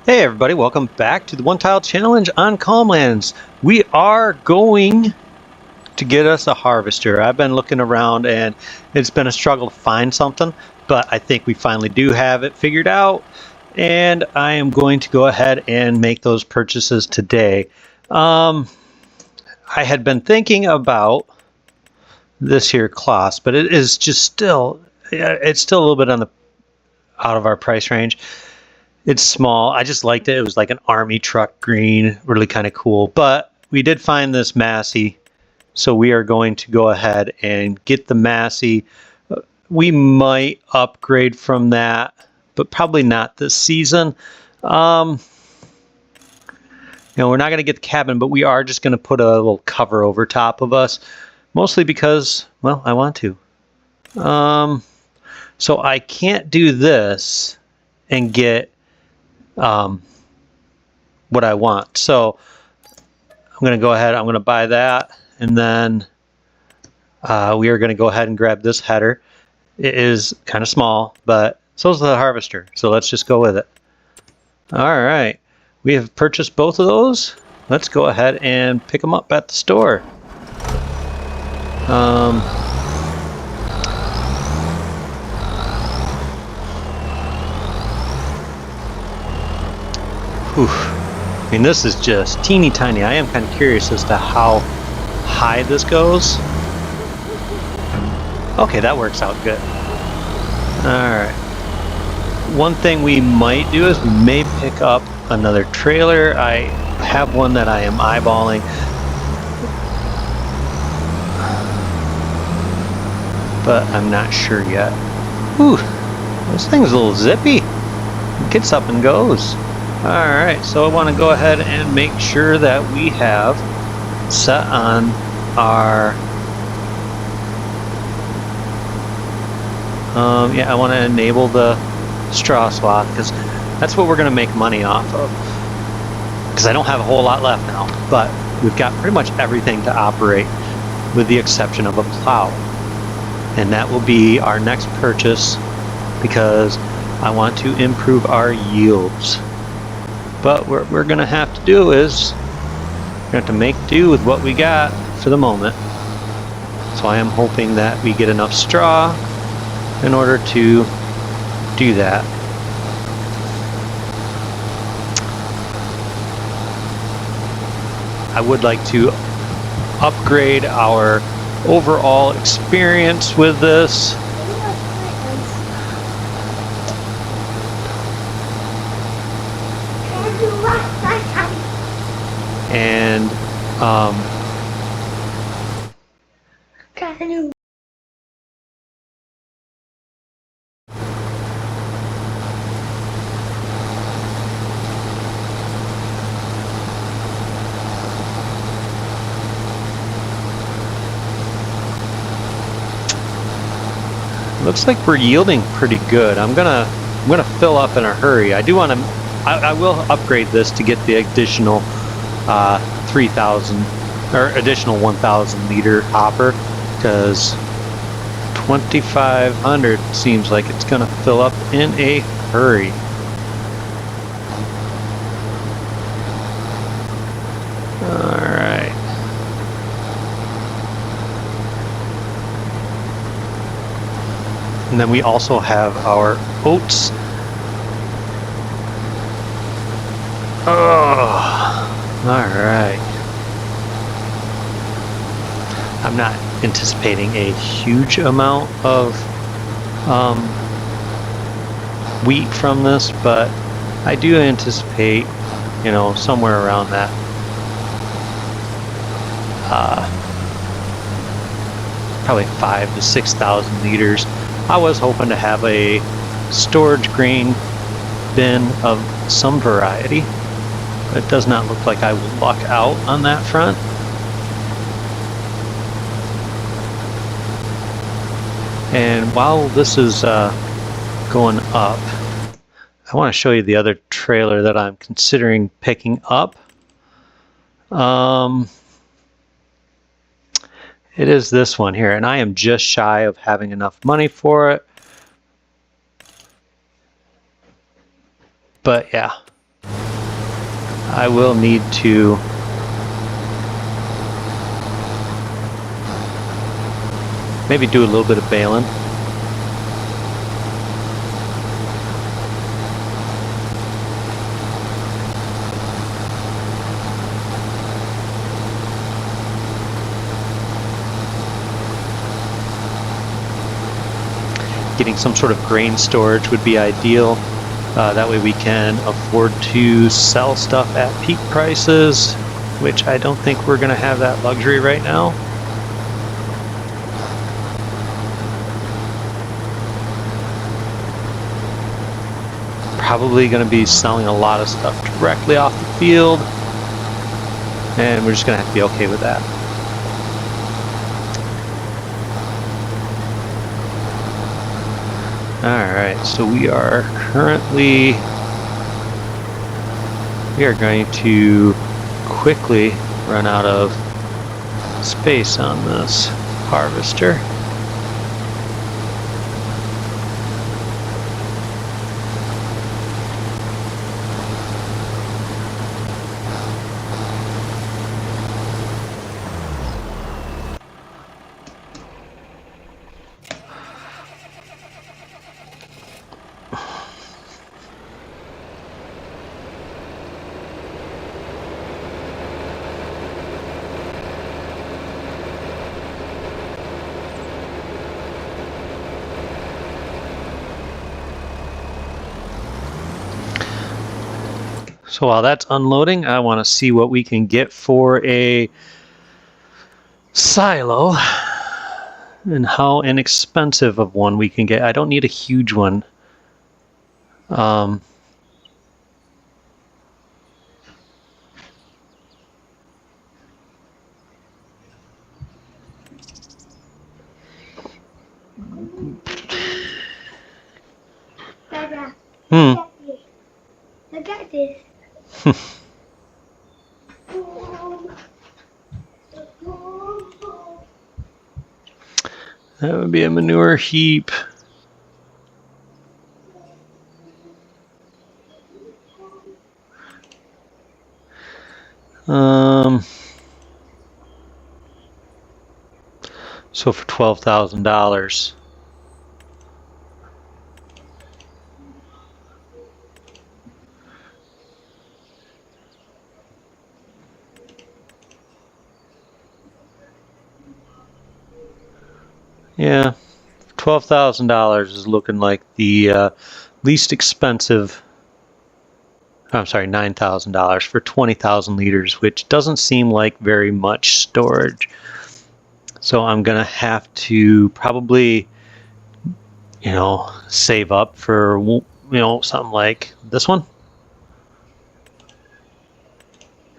Hey everybody, welcome back to the One Tile Challenge on Calmlands. We are going to get us a harvester. I've been looking around and it's been a struggle to find something, but I think we finally do have it figured out. And I am going to go ahead and make those purchases today. I had been thinking about this here class, but it is just it's still a little bit out of our price range. It's small. I just liked it. It was like an army truck green, really kind of cool. But we did find this Massey, so we are going to go ahead and get the Massey. We might upgrade from that, but probably not this season. We're not going to get the cabin, but we are just going to put a little cover over top of us, mostly because, well, I want to. So I can't do this and get what I want. So I'm going to go ahead, I'm going to buy that, and then we are going to go ahead and grab this header. It is kind of small, but so is the harvester. So let's just go with it. All right, we have purchased both of those. Let's go ahead and pick them up at the store. I mean, this is just teeny tiny. I am kind of curious as to how high this goes. Okay, that works out good. Alright. One thing we might do is we may pick up another trailer. I have one that I am eyeballing. But I'm not sure yet. Whew, this thing's a little zippy. It gets up and goes. Alright, so I want to go ahead and make sure that we have set on our I want to enable the straw swath because that's what we're going to make money off of, because I don't have a whole lot left now, but we've got pretty much everything to operate with the exception of a plow, and that will be our next purchase because I want to improve our yields. But what we're going to have to do is we're going to have to make do with what we got for the moment. So I am hoping that we get enough straw in order to do that. I would like to upgrade our overall experience with this. And looks like we're yielding pretty good. I'm gonna fill up in a hurry. I do want to. I will upgrade this to get the additional 3,000 or additional 1,000 liter hopper, because 2,500 seems like it's gonna fill up in a hurry. All right. And then we also have our oats. Oh, all right. I'm not anticipating a huge amount of wheat from this, but I do anticipate, somewhere around that. Probably 5,000 to 6,000 liters. I was hoping to have a storage grain bin of some variety, but it does not look like I will luck out on that front. And while this is going up, I want to show you the other trailer that I'm considering picking up. It is this one here, and I am just shy of having enough money for it. But yeah, I will need to maybe do a little bit of baling. Getting some sort of grain storage would be ideal. That way we can afford to sell stuff at peak prices, which I don't think we're going to have that luxury right now. Probably going to be selling a lot of stuff directly off the field, and we're just going to have to be okay with that. Alright, so we are going to quickly run out of space on this harvester. So while that's unloading, I want to see what we can get for a silo and how inexpensive of one we can get. I don't need a huge one. Dada, look at this. That would be a manure heap. So for $12,000. Yeah, $12,000 is looking like the least expensive. I'm sorry, $9,000 for 20,000 liters, which doesn't seem like very much storage. So I'm gonna have to probably, save up for, something like this one.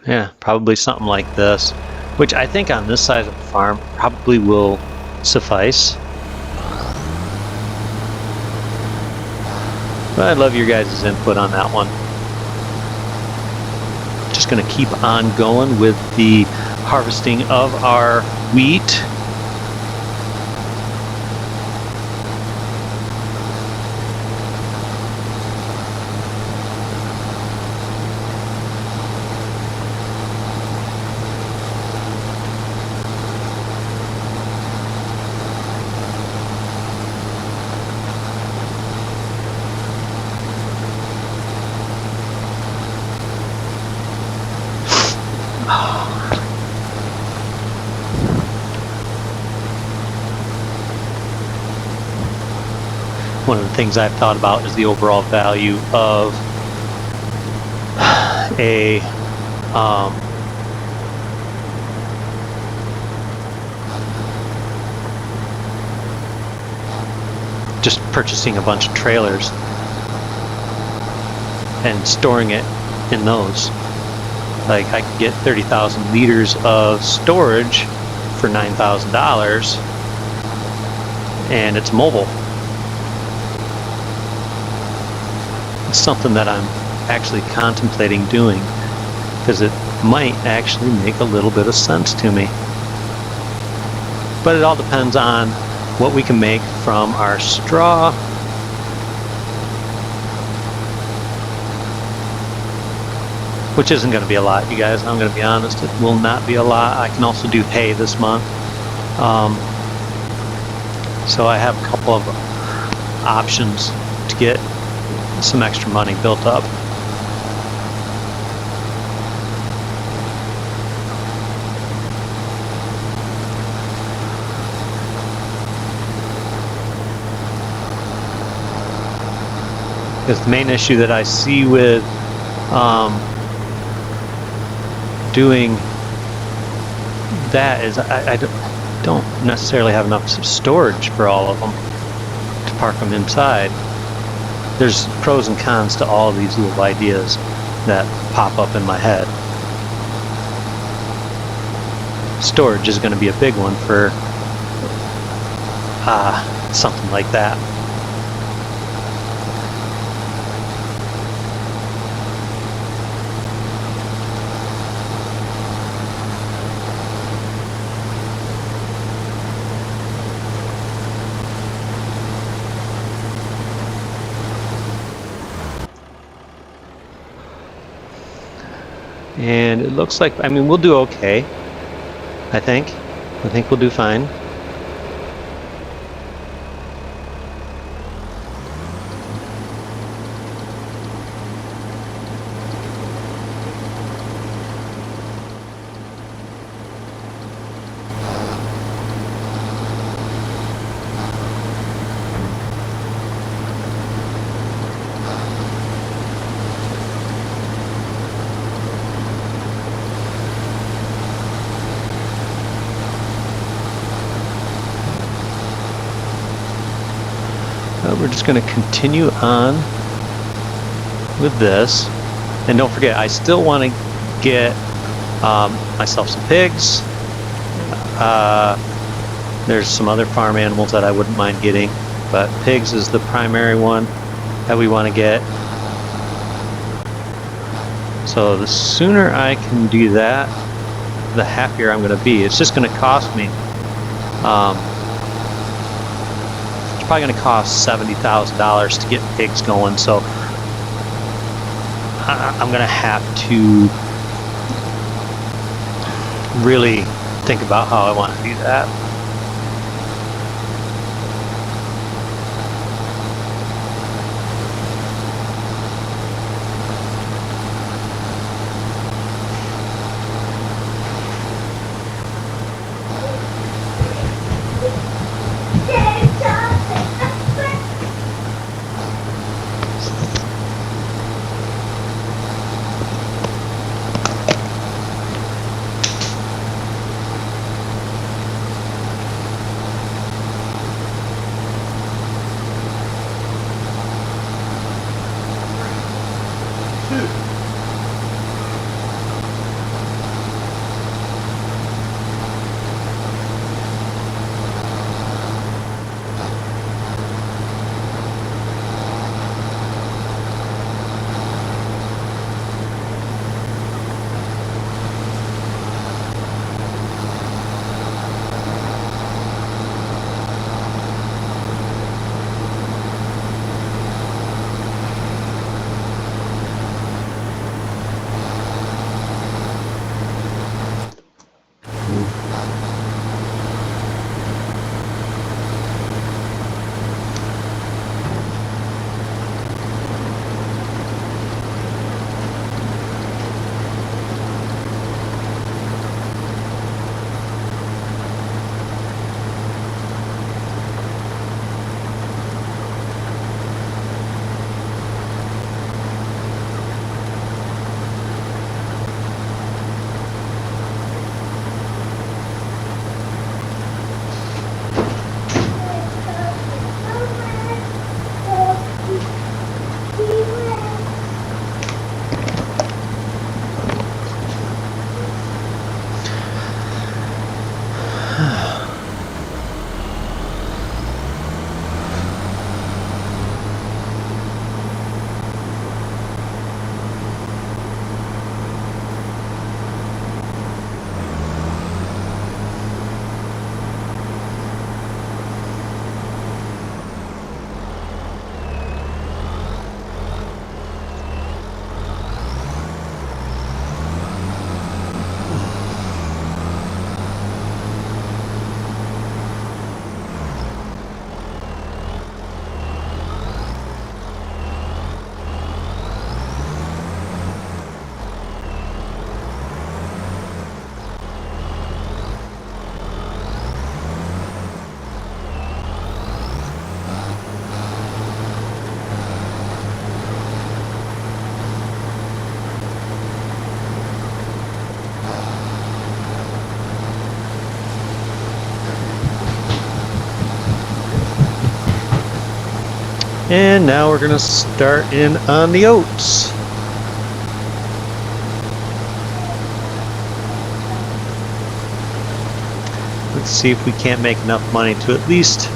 Yeah, probably something like this, which I think on this size of the farm probably will suffice. But I'd love your guys' input on that one. Just going to keep on going with the harvesting of our wheat. One of the things I've thought about is the overall value of a just purchasing a bunch of trailers and storing it in those. Like, I could get 30,000 liters of storage for $9,000, and it's mobile. It's something that I'm actually contemplating doing, because it might actually make a little bit of sense to me. But it all depends on what we can make from our straw. which isn't going to be a lot, you guys. I'm going to be honest, it will not be a lot. I can also do hay this month. So I have a couple of options to get some extra money built up. Because the main issue that I see with doing that is I don't necessarily have enough storage for all of them to park them inside. There's pros and cons to all of these little ideas that pop up in my head. Storage is going to be a big one for something like that. And it looks like, I mean, we'll do okay, I think. I think we'll do fine. We're just going to continue on with this, and don't forget, I still want to get myself some pigs. There's some other farm animals that I wouldn't mind getting, but pigs is the primary one that we want to get. So the sooner I can do that, the happier I'm going to be. It's just going to cost me probably going to cost $70,000 to get pigs going, so I'm going to have to really think about how I want to do that. And now we're gonna start in on the oats. Let's see if we can't make enough money to at least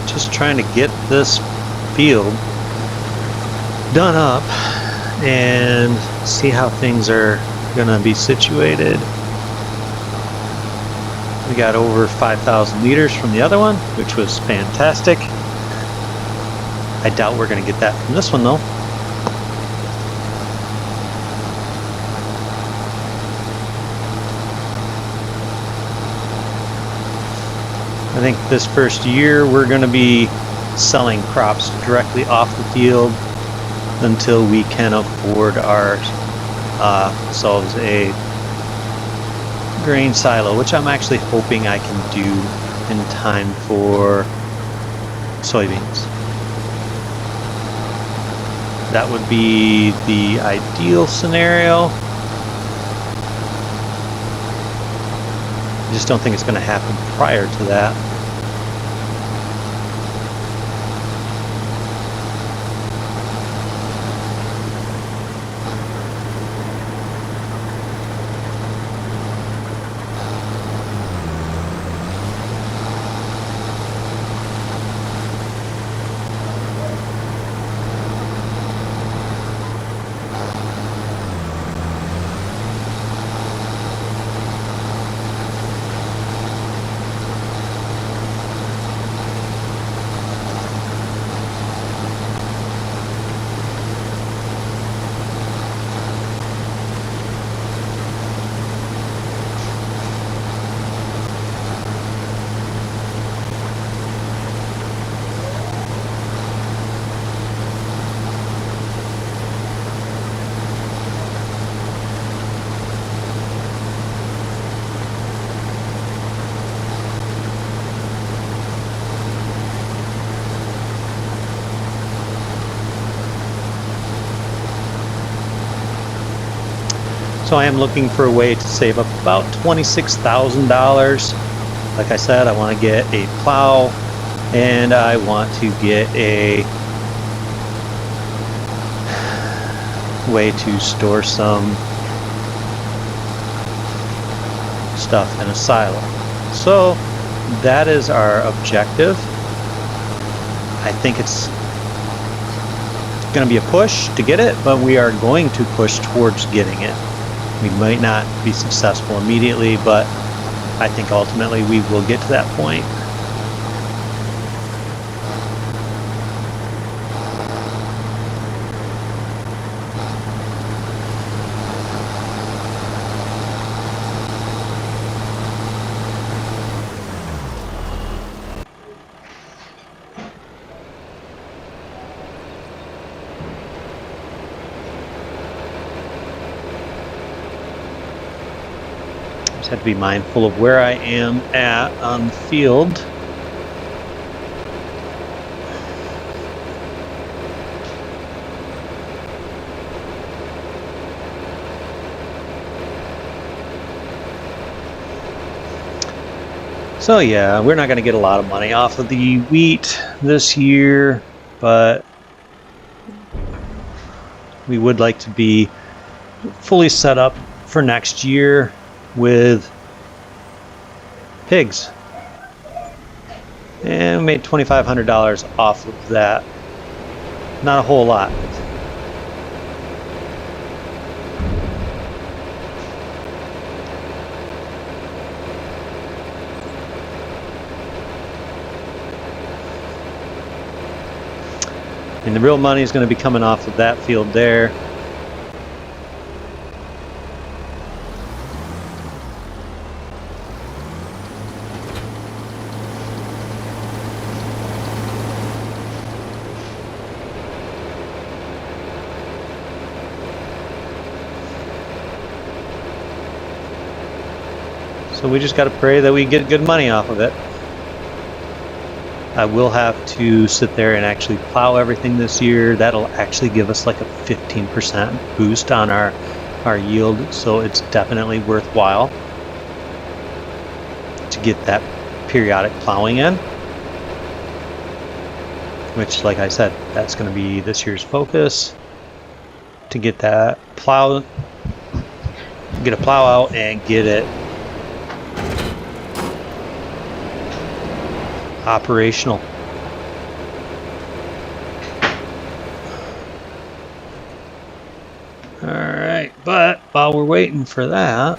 just trying to get this field done up and see how things are gonna be situated. We got over 5,000 liters from the other one, which was fantastic. I doubt we're gonna get that from this one though. I think this first year we're going to be selling crops directly off the field until we can afford ourselves a grain silo, which I'm actually hoping I can do in time for soybeans. That would be the ideal scenario. I just don't think it's going to happen prior to that. So I am looking for a way to save up about $26,000. Like I said, I want to get a plow and I want to get a way to store some stuff in a silo. So that is our objective. I think it's going to be a push to get it, but we are going to push towards getting it. We might not be successful immediately, but I think ultimately we will get to that point. Just have to be mindful of where I am at on the field. So yeah, we're not going to get a lot of money off of the wheat this year, but we would like to be fully set up for next year with pigs. And we made $2,500 off of that. Not a whole lot. And the real money is going to be coming off of that field there. So we just got to pray that we get good money off of it. I will have to sit there and actually plow everything this year. That'll actually give us like a 15% boost on our yield. So it's definitely worthwhile to get that periodic plowing in. Which, like I said, that's going to be this year's focus. To get that plow, get a plow out and get it operational. All right, but while we're waiting for that,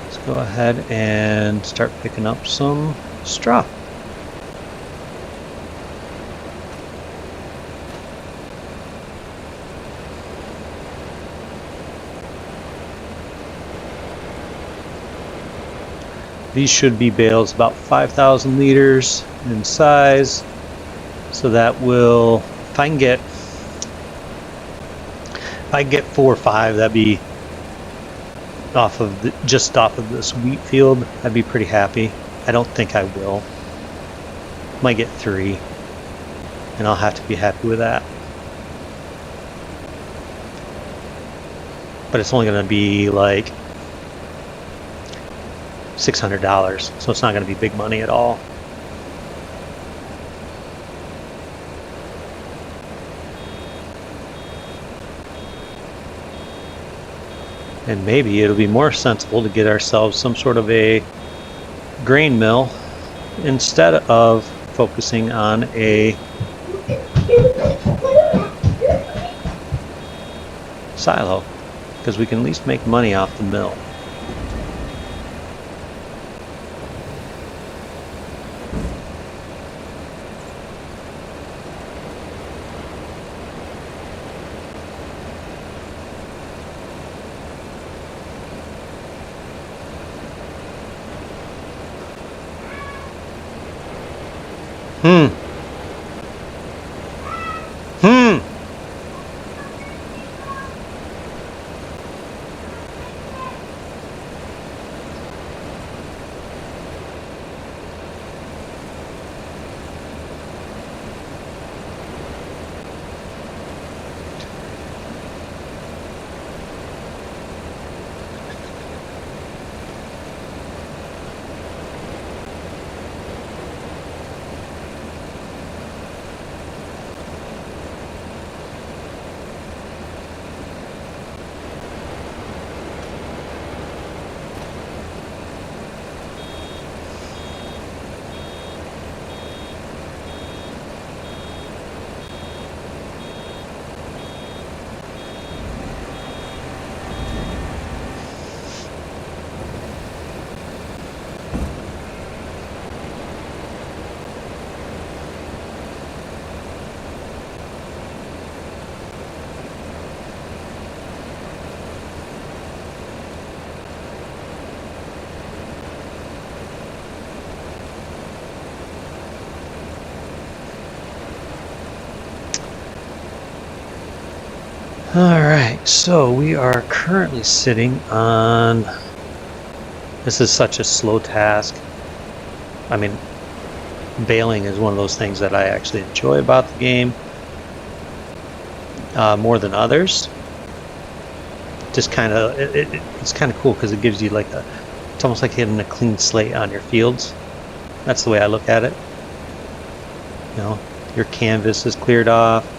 let's go ahead and start picking up some straw. These should be bales about 5,000 liters in size. So that will, if I can get 4 or 5, that'd be just off of this wheat field. I'd be pretty happy. I don't think I will. Might get 3, and I'll have to be happy with that. But it's only going to be like $600, so it's not going to be big money at all. And maybe it'll be more sensible to get ourselves some sort of a grain mill instead of focusing on a silo, because we can at least make money off the mill. Alright, so we are currently sitting on, this is such a slow task. I mean, baling is one of those things that I actually enjoy about the game more than others. Just kind of, it's kind of cool because it gives you like it's almost like hitting a clean slate on your fields. That's the way I look at it. You know, your canvas is cleared off.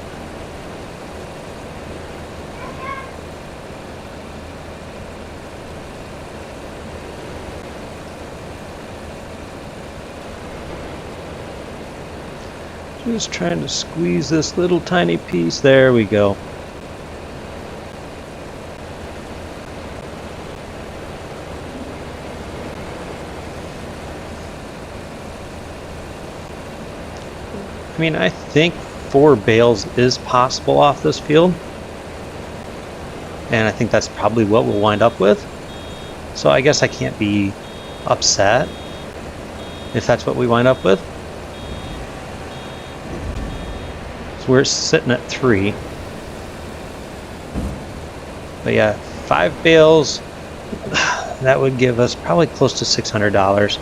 Just trying to squeeze this little tiny piece. There we go. mean, I think 4 bales is possible off this field. And I think that's probably what we'll wind up with. So I guess I can't be upset if that's what we wind up with. So we're sitting at 3. But yeah, 5 bales, that would give us probably close to $600.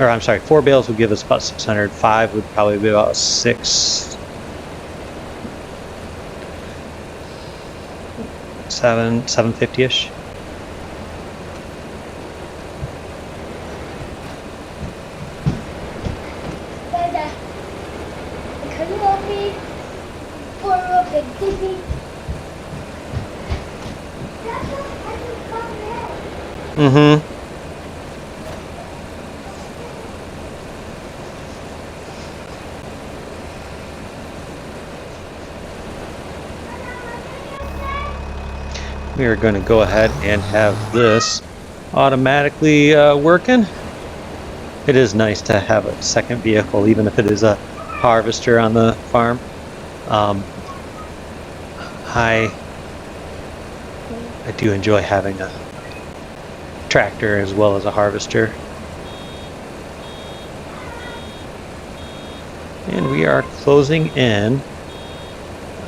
Or I'm sorry, 4 bales would give us about 600. 5 would probably be about 750-ish. Dada, kan you help me pour up a Disney? That's what I just come in. Mm-hmm. We are going to go ahead and have this automatically working. It is nice to have a second vehicle, even if it is a harvester on the farm. I do enjoy having a tractor as well as a harvester. And we are closing in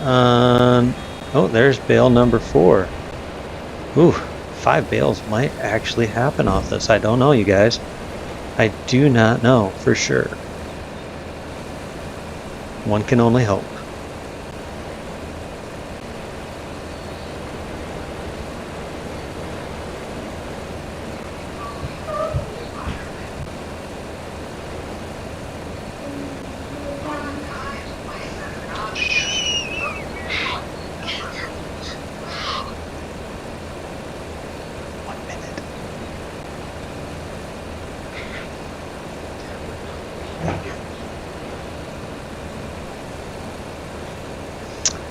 on, oh, there's bale number 4. Ooh, 5 bales might actually happen off this. I don't know, you guys. I do not know for sure. One can only hope.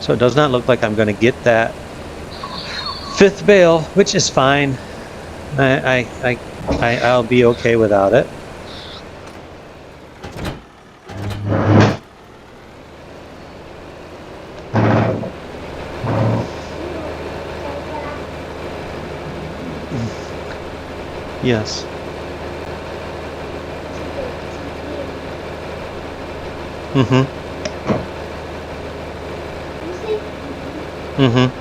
So it does not look like I'm going to get that 5th bale, which is fine. I'll be okay without it. Yes. Mm-hmm. Mm-hmm.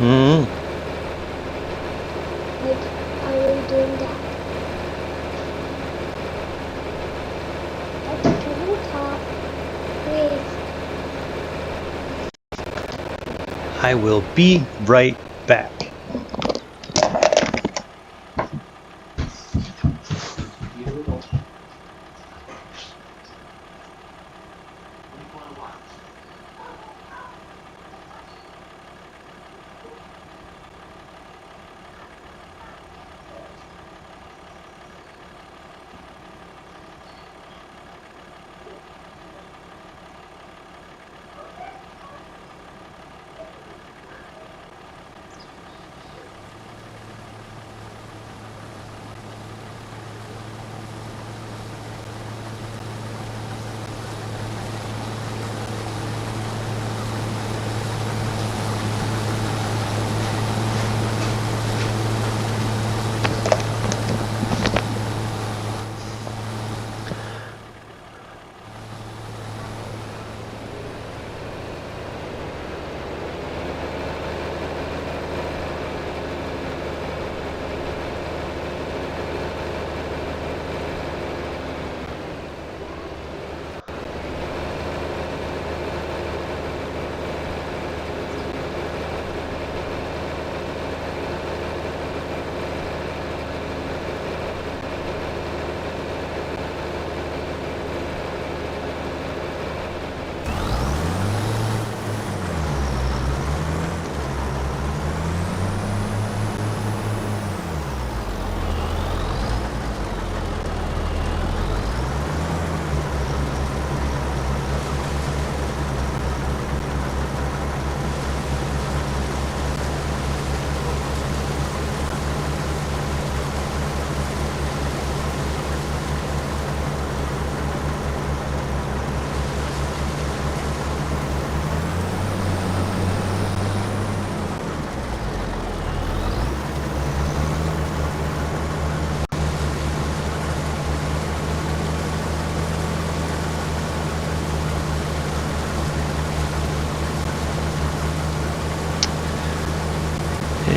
Mm-hmm. Like, are you doing that? Can you talk, please? I will be right back.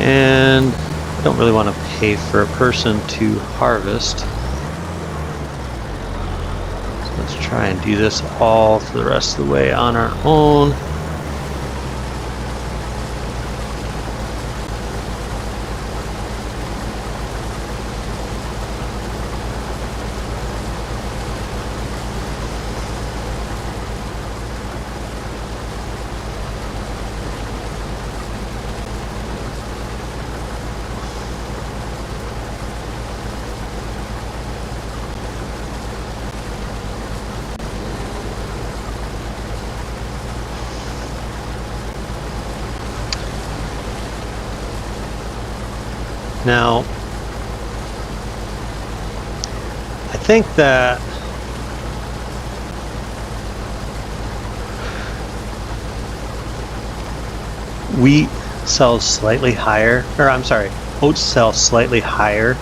And I don't really want to pay for a person to harvest. So let's try and do this all for the rest of the way on our own. Now, I think that wheat sells slightly higher, or I'm sorry, oats sell slightly higher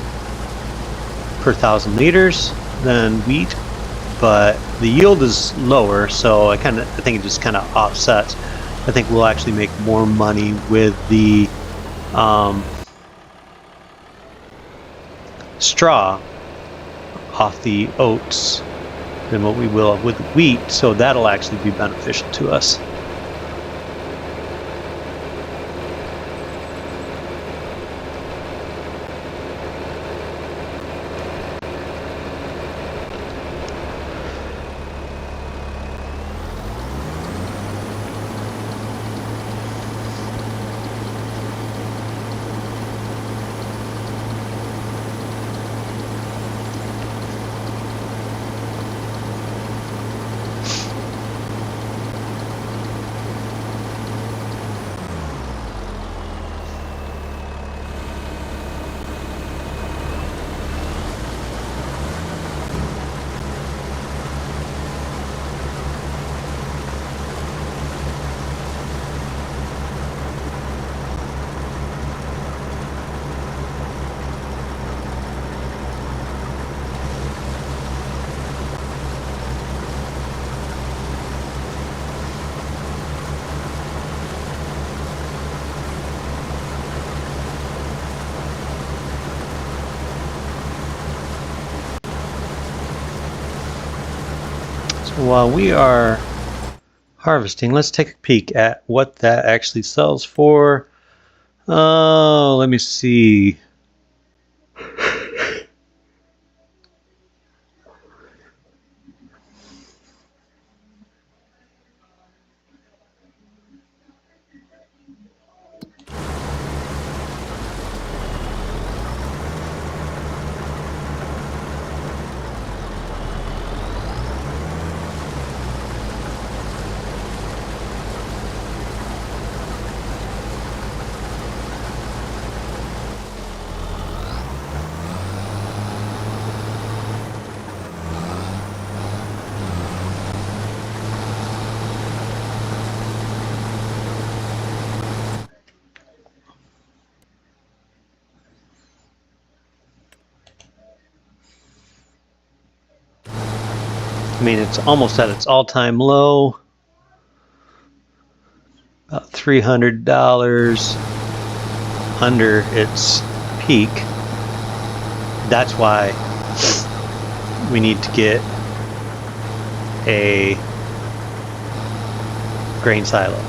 per 1,000 liters than wheat, but the yield is lower, so I think it just kind of offsets. I think we'll actually make more money with the straw off the oats than what we will with wheat, so that'll actually be beneficial to us. While we are harvesting, let's take a peek at what that actually sells for. Let me see. I mean, it's almost at its all-time low, about $300 under its peak. That's why we need to get a grain silo.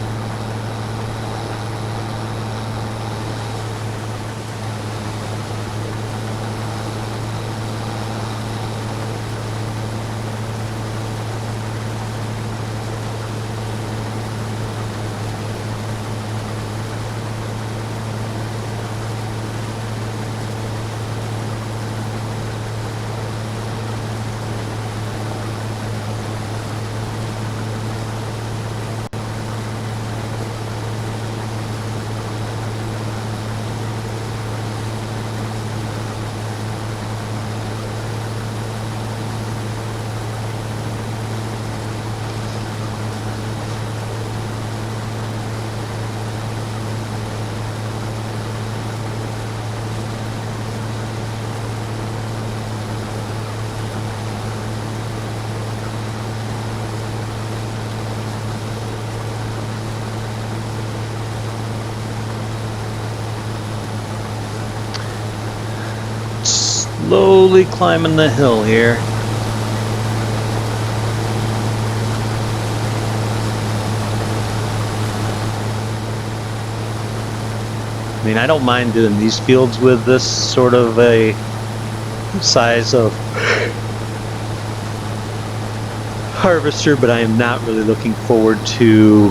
slowly climbing the hill here. I mean, I don't mind doing these fields with this sort of a size of harvester, but I am not really looking forward to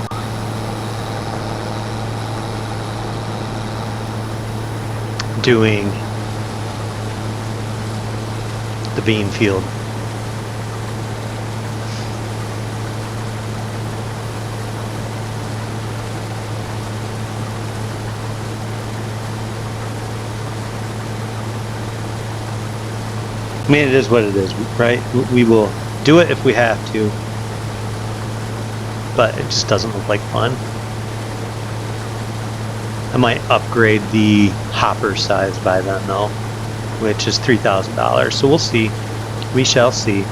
doing the bean field. I mean, it is what it is, right? We will do it if we have to, but it just doesn't look like fun. I might upgrade the hopper size by then though, which is $3,000. So we'll see. We shall see.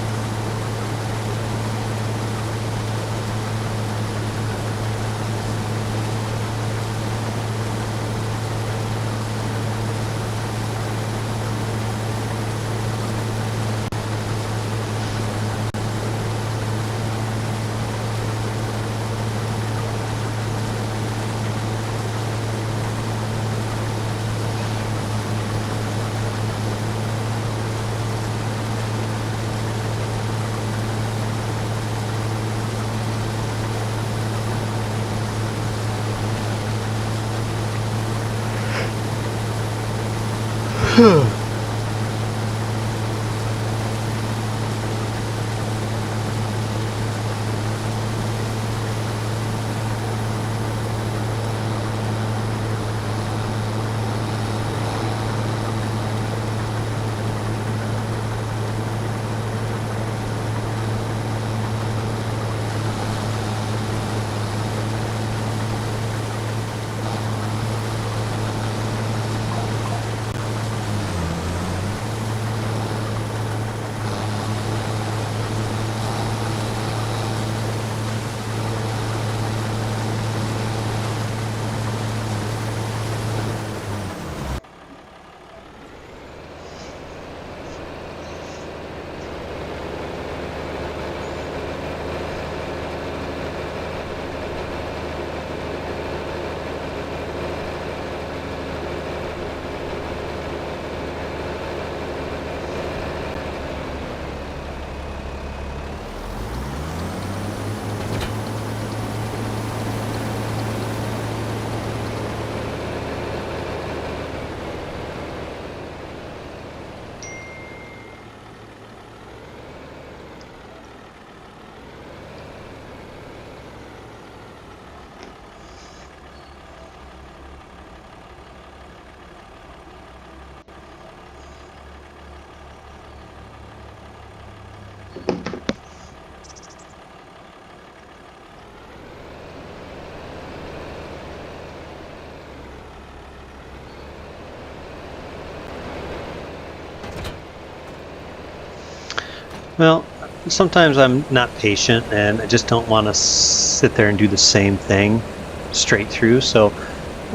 Well, sometimes I'm not patient and I just don't want to sit there and do the same thing straight through. So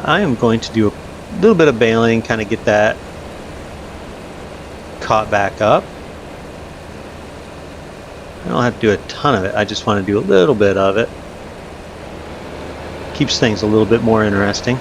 I am going to do a little bit of baling, kind of get that caught back up. I don't have to do a ton of it. I just want to do a little bit of it. Keeps things a little bit more interesting.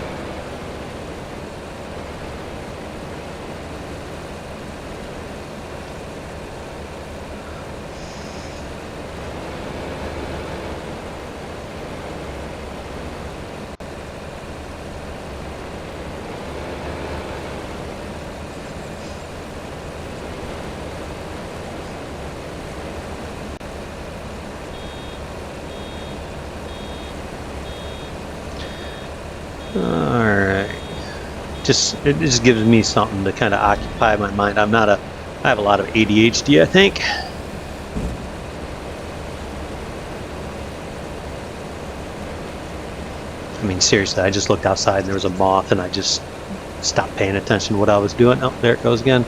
Alright. It just gives me something to kind of occupy my mind. I have a lot of ADHD, I think. I mean, seriously, I just looked outside and there was a moth and I just stopped paying attention to what I was doing. Oh, there it goes again.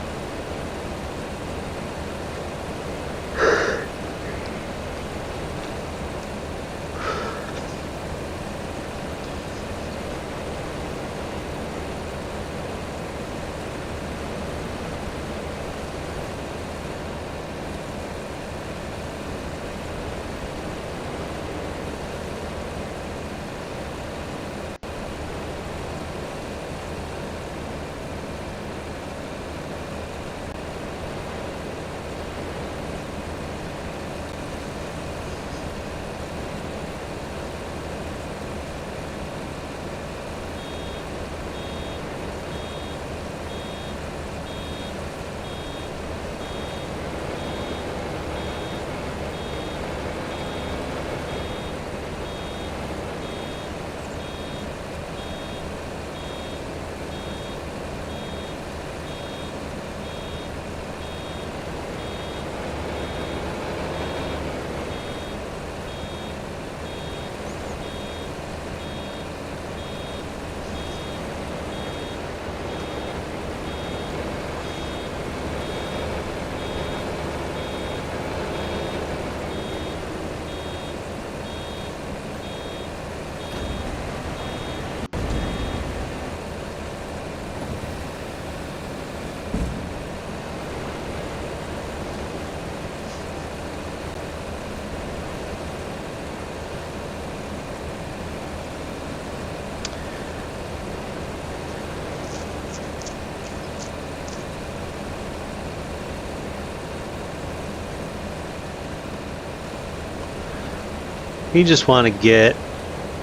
You just want to get,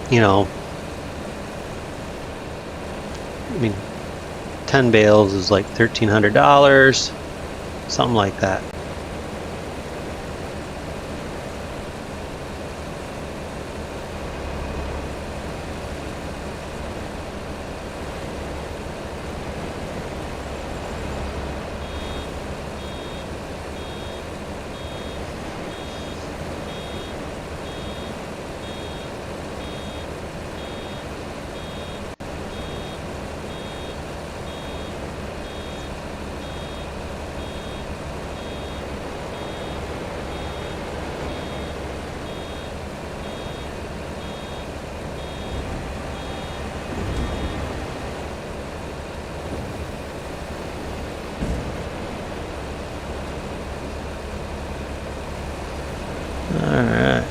you know, I mean, 10 bales is like $1,300, something like that. Alright.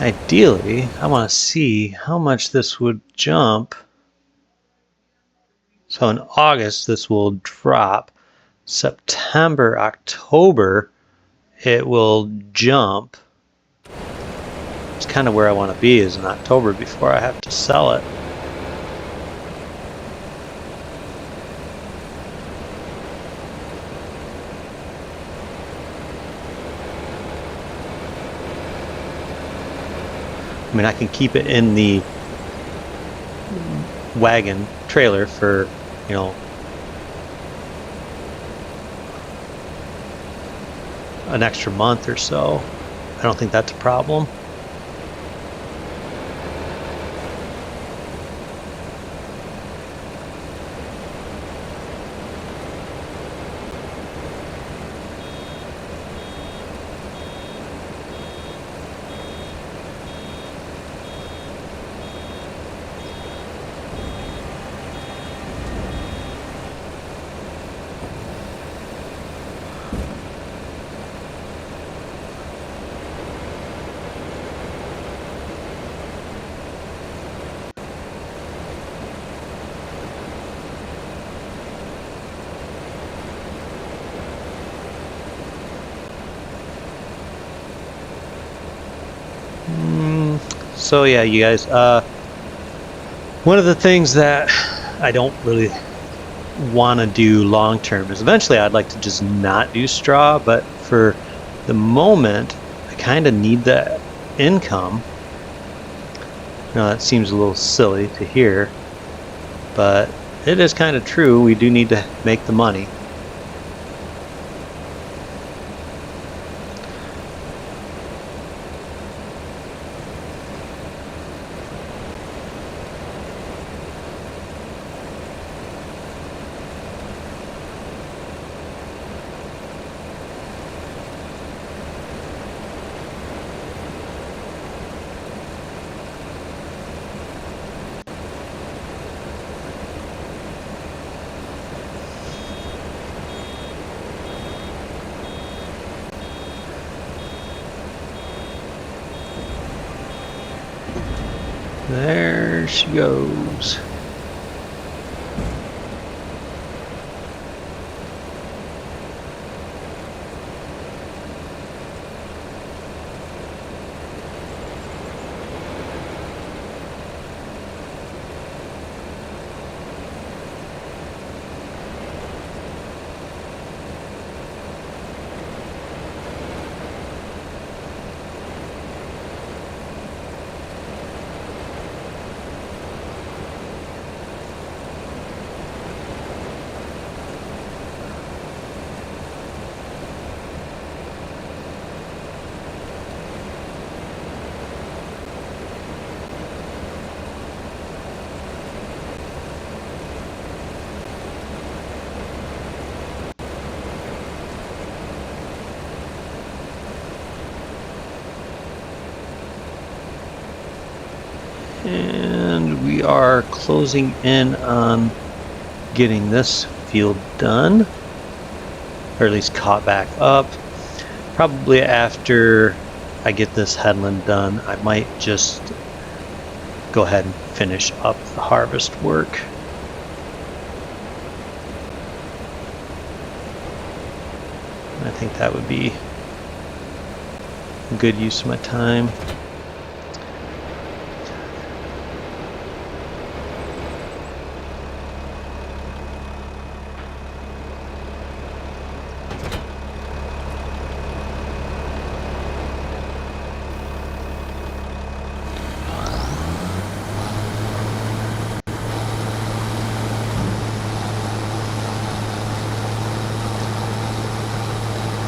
Ideally, I want to see how much this would jump. So in August, this will drop. September, October, it will jump. It's kind of where I want to be, is in October before I have to sell it. I mean, I can keep it in the wagon trailer for, you know, an extra month or so. I don't think that's a problem. So yeah, you guys, one of the things that I don't really want to do long term is eventually I'd like to just not do straw, but for the moment I kind of need that income. Now that seems a little silly to hear, but it is kind of true. We do need to make the money. There she goes. And we are closing in on getting this field done, or at least caught back up. Probably after I get this headland done, I might just go ahead and finish up the harvest work. I think that would be a good use of my time.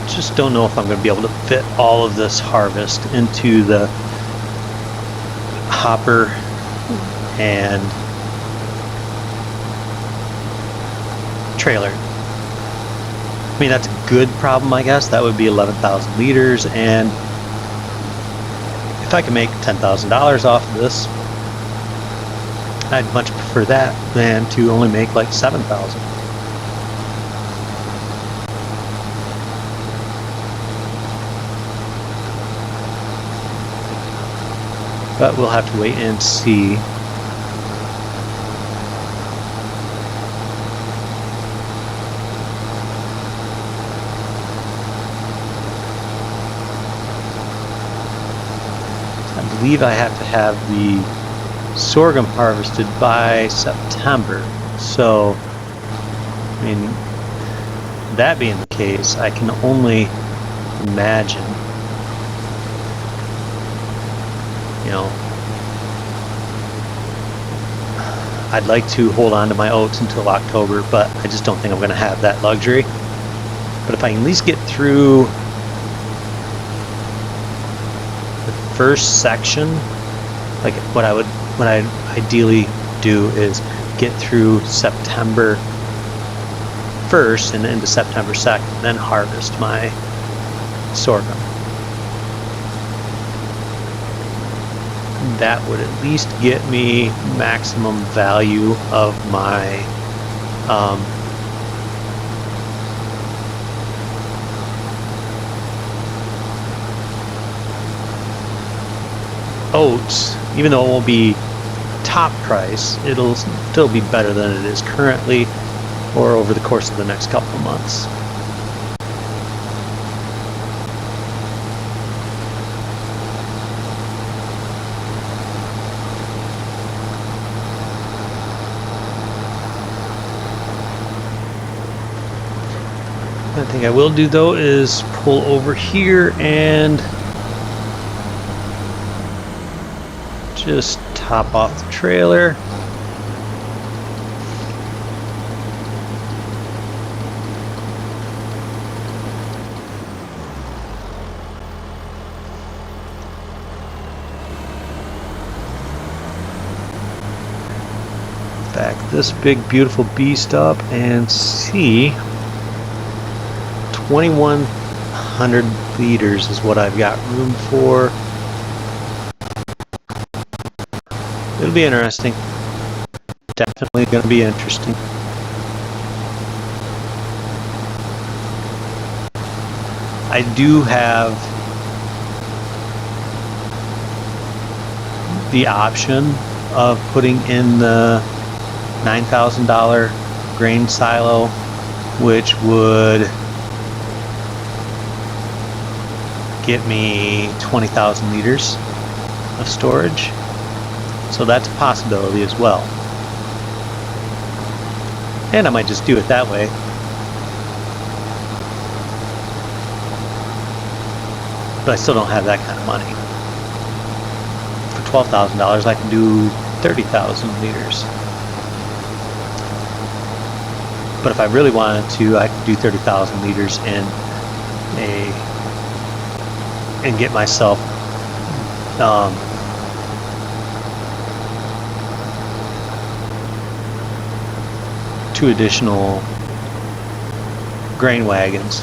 Just don't know if I'm going to be able to fit all of this harvest into the hopper and trailer. I mean, that's a good problem, I guess. That would be 11,000 liters, and if I can make $10,000 off of this, I'd much prefer that than to only make like 7,000. But we'll have to wait and see. I believe I have to have the sorghum harvested by September. So, I mean, that being the case, I can only imagine, you know, I'd like to hold on to my oats until October, but I just don't think I'm going to have that luxury. But if I can at least get through the first section, like what I'd ideally do is get through September 1st and into September 2nd, then harvest my sorghum. That would at least get me maximum value of my oats. Even though it won't be top price, it'll still be better than it is currently or over the course of the next couple of months. One thing I will do though is pull over here and just top off the trailer. Back this big beautiful beast up and see 2,100 liters is what I've got room for. It'll be interesting. Definitely going to be interesting. I do have the option of putting in the $9,000 grain silo, which would get me 20,000 liters of storage. So that's a possibility as well. And I might just do it that way. But I still don't have that kind of money. For $12,000 I can do 30,000 liters. But if I really wanted to, I could do 30,000 liters and get myself two additional grain wagons.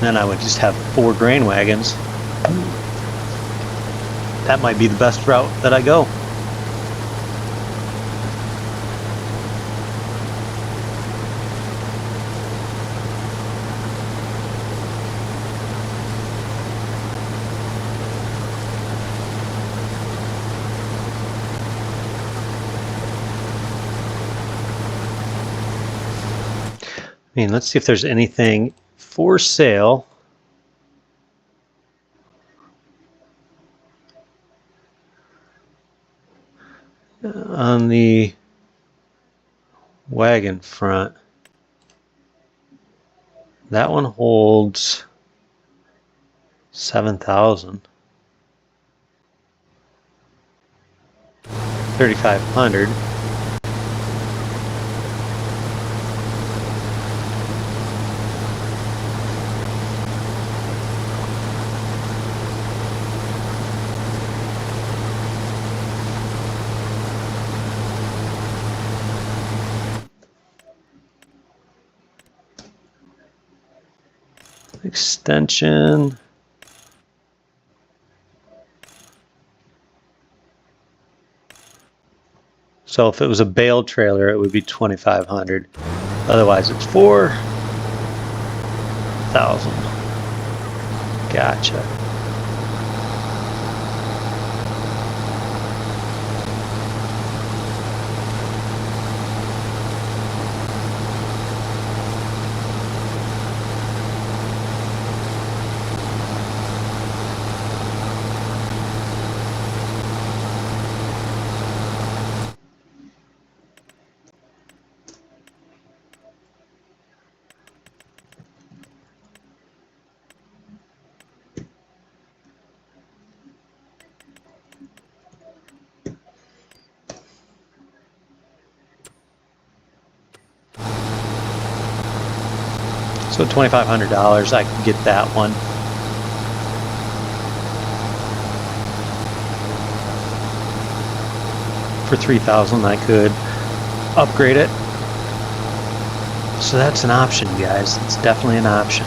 Then I would just have 4 grain wagons. That might be the best route that I go. mean, let's see if there's anything for sale. On the wagon front. That one holds 7,000. 3,500. Extension. So if it was a bale trailer, it would be 2,500. Otherwise, it's 4,000. Gotcha. So $2,500, I can get that one. For 3,000, I could upgrade it. So that's an option, guys. It's definitely an option.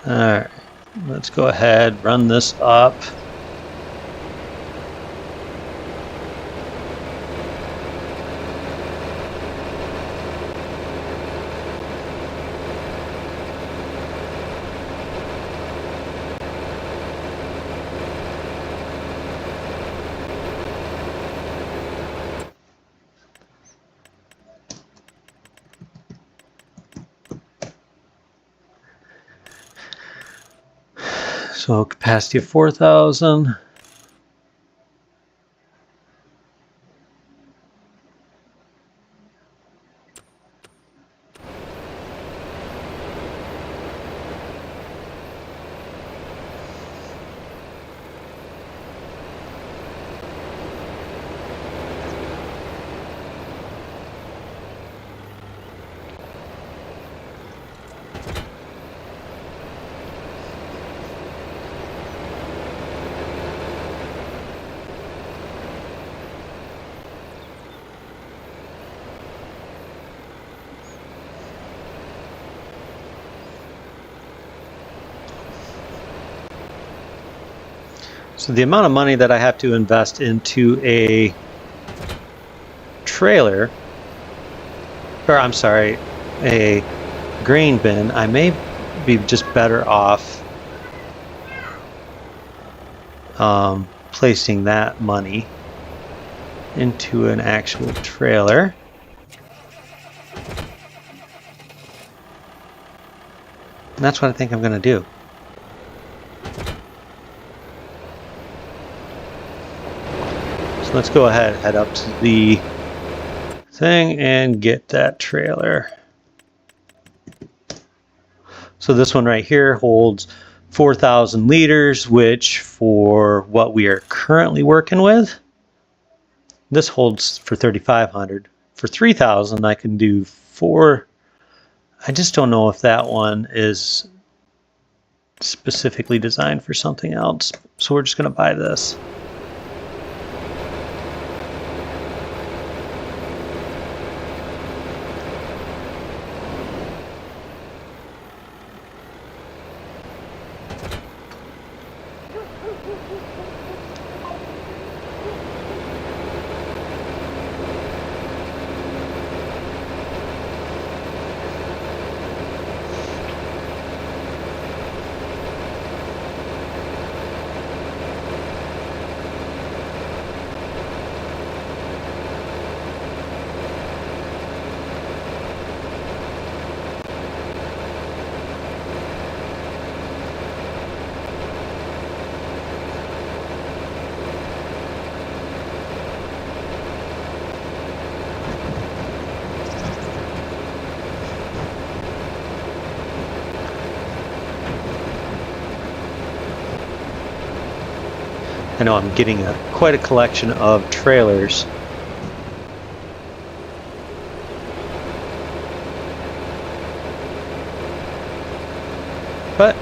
Alright, let's go ahead, run this up. So capacity of 4,000. So the amount of money that I have to invest into a trailer, or I'm sorry, a grain bin, I may be just better off placing that money into an actual trailer. And that's what I think I'm going to do. Let's go ahead, head up to the thing and get that trailer. So this one right here holds 4,000 liters, which for what we are currently working with, this holds for 3,500. For 3,000, I can do 4. I just don't know if that one is specifically designed for something else. So we're just going to buy this. I know I'm getting quite a collection of trailers. But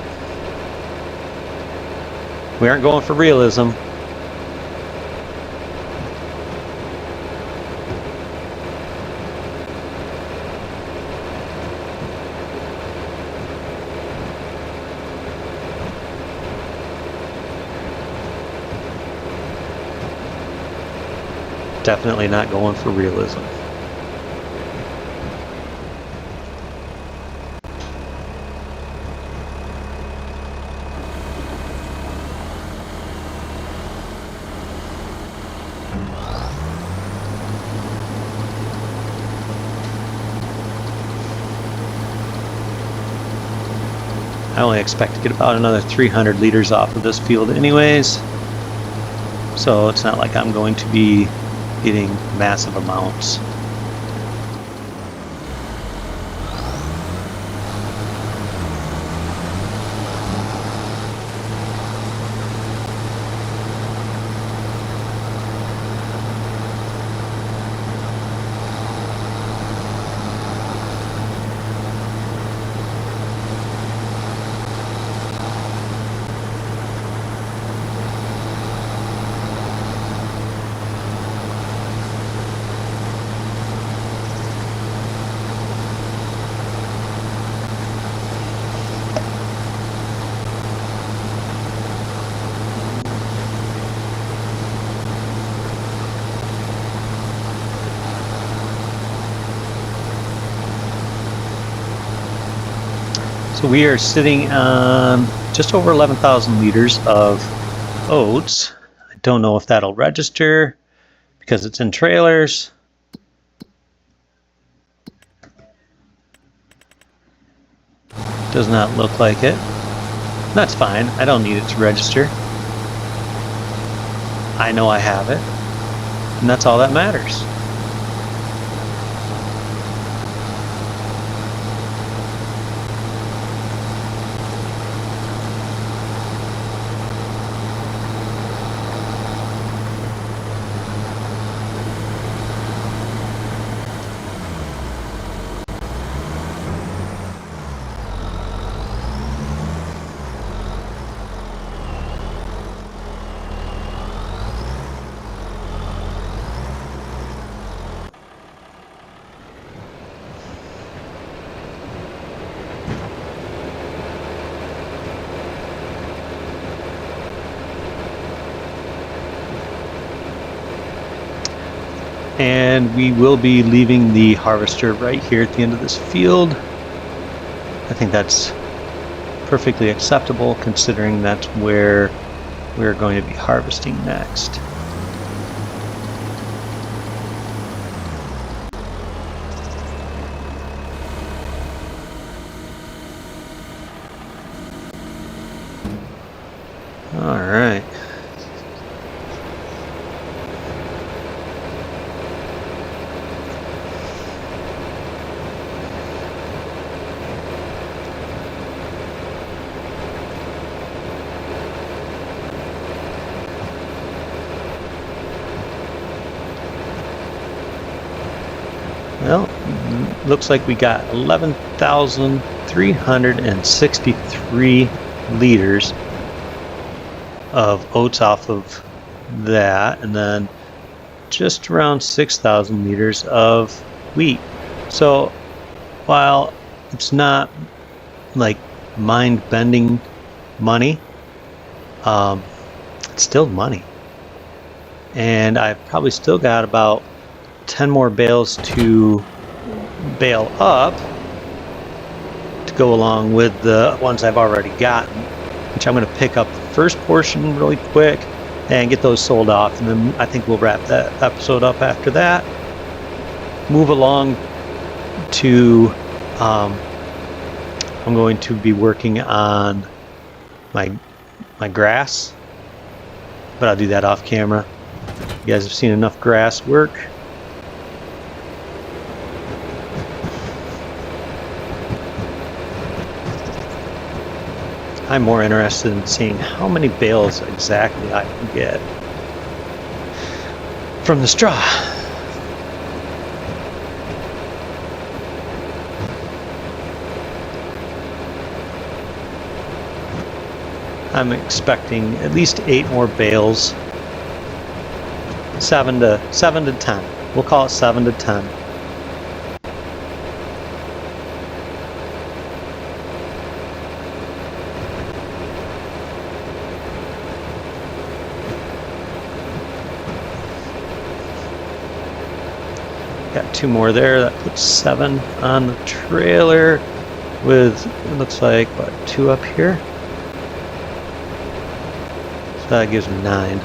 we aren't going for realism. Definitely not going for realism. I only expect to get about another 300 liters off of this field anyways, so it's not like I'm going to be getting massive amounts. So we are sitting on just over 11,000 liters of oats. I don't know if that'll register because it's in trailers. Does not look like it. That's fine. I don't need it to register. I know I have it, and that's all that matters. And we will be leaving the harvester right here at the end of this field. I think that's perfectly acceptable considering that's where we're going to be harvesting next. All right. Well, looks like we got 11,363 liters of oats off of that, and then just around 6,000 liters of wheat. So while it's not like mind-bending money, it's still money. And I've probably still got about 10 more bales to bale up to go along with the ones I've already gotten, which I'm going to pick up the first portion really quick and get those sold off, and then I think we'll wrap that episode up after that. Move along to I'm going to be working on my grass, but I'll do that off camera. You guys have seen enough grass work. I'm more interested in seeing how many bales exactly I can get from the straw. I'm expecting at least 8 more bales. 7 to 10. We'll call it 7 to 10. Got 2 more there. That puts 7 on the trailer with, it looks like, what, 2 up here? So that gives me 9.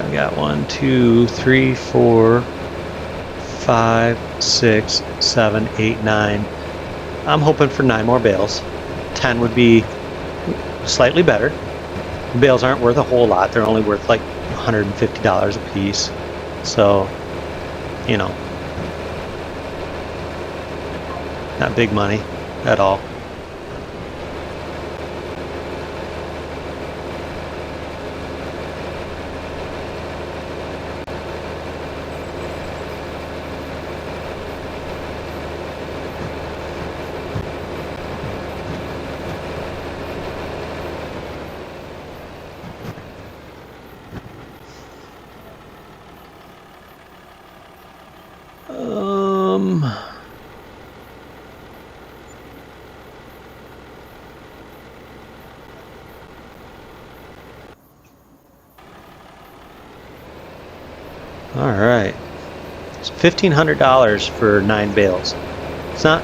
I got 1, 2, 3, 4, 5, 6, 7, 8, 9. I'm hoping for 9 more bales. 10 would be slightly better. The bales aren't worth a whole lot. They're only worth like $150 a piece. So, you know, not big money at all. All right, it's $1,500 for 9 bales. It's not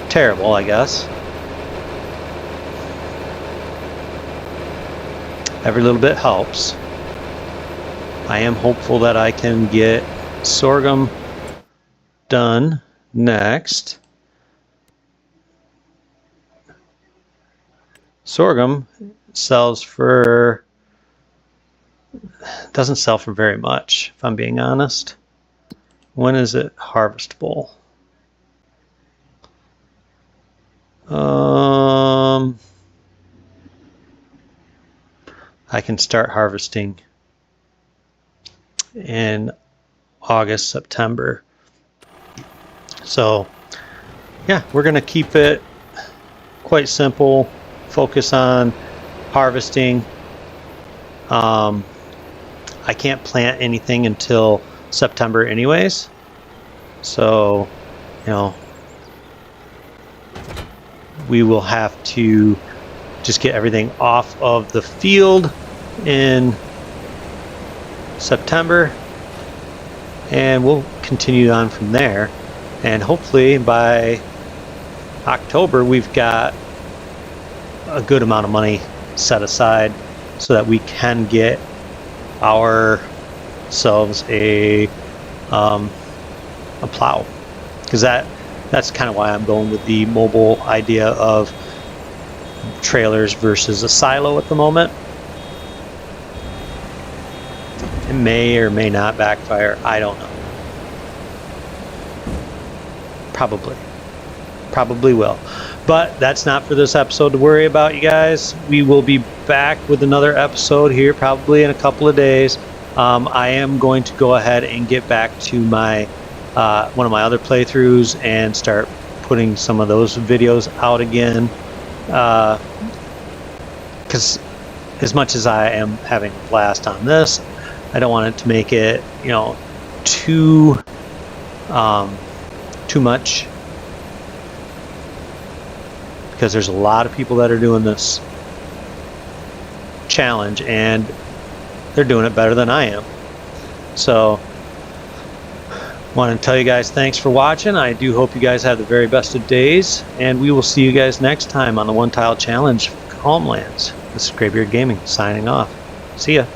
terrible, I guess. Every little bit helps. I am hopeful that I can get sorghum done next. Sorghum sells for, doesn't sell for very much, if I'm being honest. When is it harvestable? I can start harvesting in August, September. So yeah, we're gonna keep it quite simple, focus on harvesting. I can't plant anything until September anyways, so you know, we will have to just get everything off of the field in September, and we'll continue on from there. And hopefully by October we've got a good amount of money set aside so that we can get ourselves a plow, because that's kind of why I'm going with the mobile idea of trailers versus a silo at the moment. It may or may not backfire, I don't know. Probably will. But that's not for this episode to worry about, you guys. We will be back with another episode here probably in a couple of days. I am going to go ahead and get back to my one of my other playthroughs and start putting some of those videos out again. Because as much as I am having a blast on this, I don't want it to make it, you know, too much, because there's a lot of people that are doing this challenge and they're doing it better than I am. So want to tell you guys thanks for watching. I do hope you guys have the very best of days, and we will see you guys next time on the One Tile Challenge Calmlands. This is Graybeard Gaming signing off. See ya.